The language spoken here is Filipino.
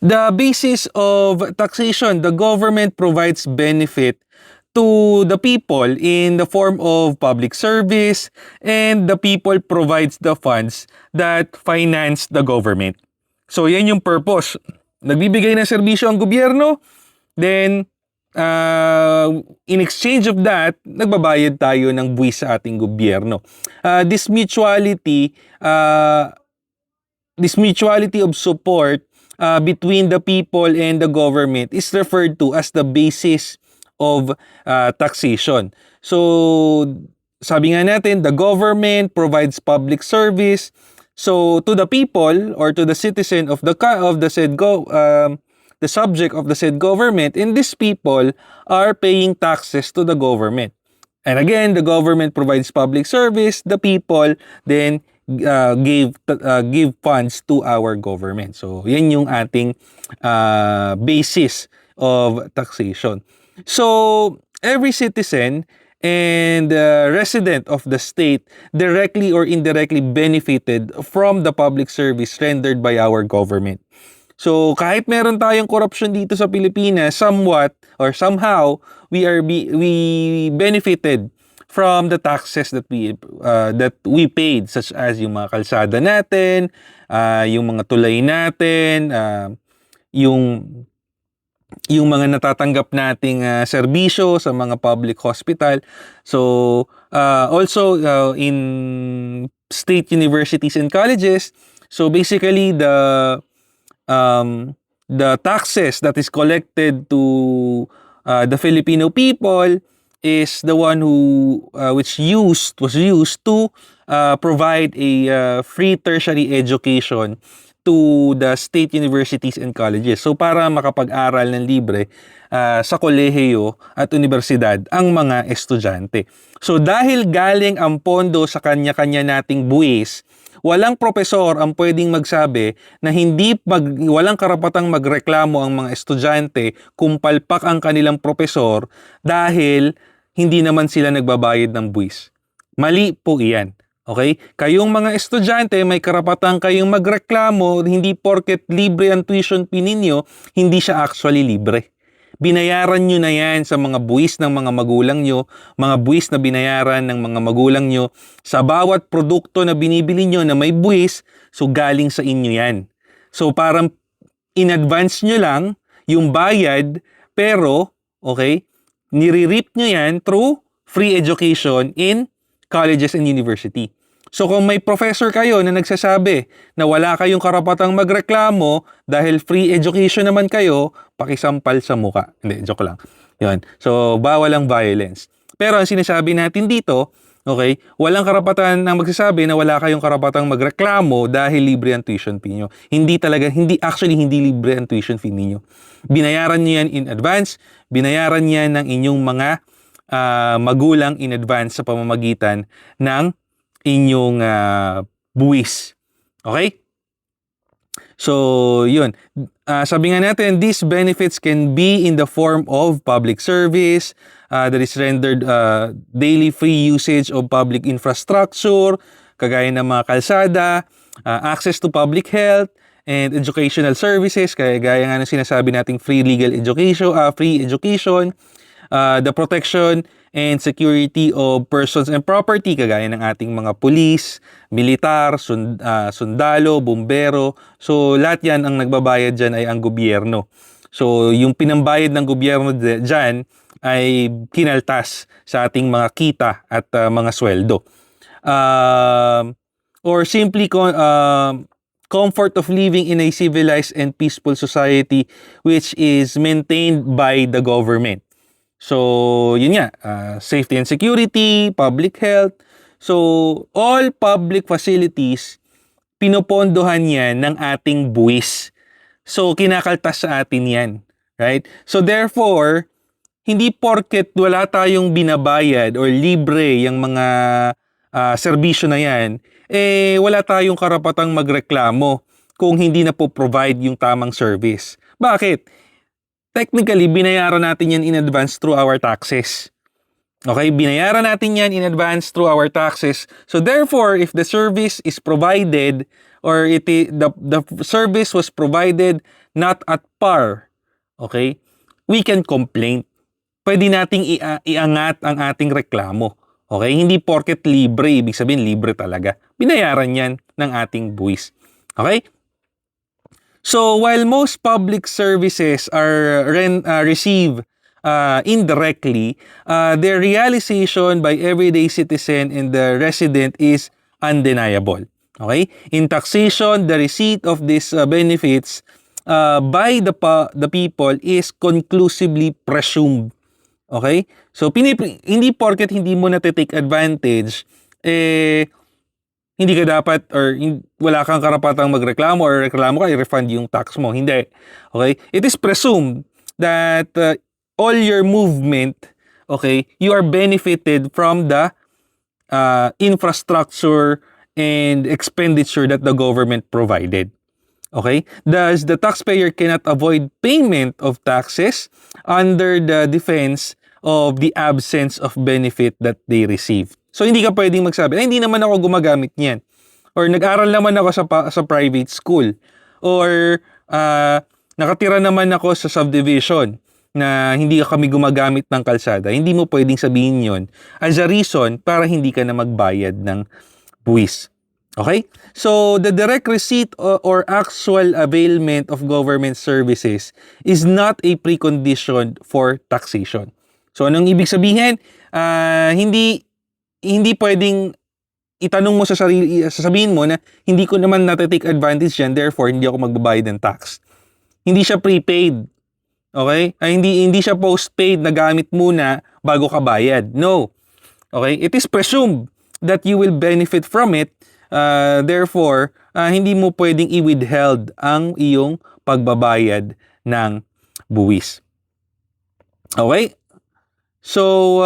The basis of taxation, the government provides benefit to the people in the form of public service, and the people provides the funds that finance the government. So yan yung purpose. Nagbibigay ng serbisyo ang gobyerno, then in exchange of that, nagbabayad tayo ng buwis sa ating gobyerno. This mutuality of support between the people and the government is referred to as the basis of taxation. So, sabi nga natin, the government provides public service so to the people or to the citizen of the subject of the said government, and these people are paying taxes to the government. And again, the government provides public service, the people then give funds to our government. So, yan yung ating basis of taxation. So, every citizen and resident of the state directly or indirectly benefited from the public service rendered by our government. So, kahit meron tayong corruption dito sa Pilipinas, somewhat or somehow, we benefited from the taxes that we paid, such as yung mga kalsada natin, yung mga tulay natin, yung mga natatanggap nating serbisyo sa mga public hospital. So, also in state universities and colleges, so basically the taxes that is collected to the Filipino people is the one was used to provide a free tertiary education to the state universities and colleges. So para makapag-aral ng libre sa kolehiyo at universidad ang mga estudyante. So dahil galing ang pondo sa kanya-kanya nating buwis, walang propesor ang pwedeng magsabi na walang karapatang magreklamo ang mga estudyante kung palpak ang kanilang propesor dahil hindi naman sila nagbabayad ng buwis. Mali po iyan. Okay? Kayong mga estudyante, may karapatan kayong magreklamo, hindi porket libre ang tuition fee ninyo, hindi siya actually libre. Binayaran nyo na yan sa mga buwis ng mga magulang nyo, mga buwis na binayaran ng mga magulang nyo. Sa bawat produkto na binibili nyo na may buwis, so galing sa inyo yan. So parang in advance nyo lang yung bayad, pero, okay, nire-reap nyo yan through free education in colleges and university. So kung may professor kayo na nagsasabi na wala kayong karapatang magreklamo dahil free education naman kayo, pakisampal sa muka. Hindi, joke lang. Yun. So bawal ang violence. Pero ang sinasabi natin dito, okay, walang karapatan na magsasabi na wala kayong karapatang magreklamo dahil libre ang tuition fee nyo. Hindi libre ang tuition fee niyo. Binayaran niyo yan in advance, binayaran niyan ng inyong mga magulang in advance sa pamamagitan ng inyong buwis. Okay? So, yun. Sabi nga natin, these benefits can be in the form of public service that is rendered daily free usage of public infrastructure, kagaya ng mga kalsada, access to public health, and educational services, kagaya nga ng sinasabi nating free legal education, free education, the protection and security of persons and property, kagaya ng ating mga pulis, militar, sundalo, bumbero. So, lahat yan ang nagbabayad dyan ay ang gobyerno. So, yung pinambayad ng gobyerno dyan ay kinaltas sa ating mga kita at mga sweldo. Or simply comfort of living in a civilized and peaceful society which is maintained by the government. So, yun nga, safety and security, public health. So, all public facilities, pinopondohan yan ng ating buwis. So, kinakaltas sa atin yan. Right? So, therefore, hindi porket wala tayong binabayad or libre yung mga serbisyo na yan, wala tayong karapatang magreklamo kung hindi na po provide yung tamang service. Bakit? Technically, binayaran natin yan in advance through our taxes. Okay? Binayaran natin yan in advance through our taxes. So therefore, if the service is provided or the service was provided not at par, okay, we can complain. Pwede nating iangat ang ating reklamo. Okay? Hindi porket libre, ibig sabihin libre talaga. Binayaran yan ng ating buwis. Okay? So, while most public services are received indirectly, their realization by everyday citizen and the resident is undeniable. Okay? In taxation, the receipt of these benefits by the people is conclusively presumed. Okay? So, hindi porket hindi mo na-take advantage, hindi ka dapat or wala kang karapatang magreklamo or reklamo ka, i-refund yung tax mo. Hindi. Okay? It is presumed that all your movement, okay, you are benefited from the infrastructure and expenditure that the government provided. Okay? Thus, the taxpayer cannot avoid payment of taxes under the defense of the absence of benefit that they receive. So, hindi ka pwedeng magsabi, hindi naman ako gumagamit niyan. Or nag-aral naman ako sa private school. Or nakatira naman ako sa subdivision na hindi kami gumagamit ng kalsada. Hindi mo pwedeng sabihin yon as a reason para hindi ka na magbayad ng buwis. Okay? So, the direct receipt or actual availment of government services is not a precondition for taxation. So, anong ibig sabihin? Hindi pwedeng itanong mo sa sarili, sasabihin mo na hindi ko naman natitake advantage yan, therefore hindi ako magbabayad ng tax. Hindi siya prepaid. Okay? Hindi siya postpaid na gamit muna bago ka bayad. No. Okay? It is presumed that you will benefit from it. Therefore, hindi mo pwedeng i-withheld ang iyong pagbabayad ng buwis. Okay? So,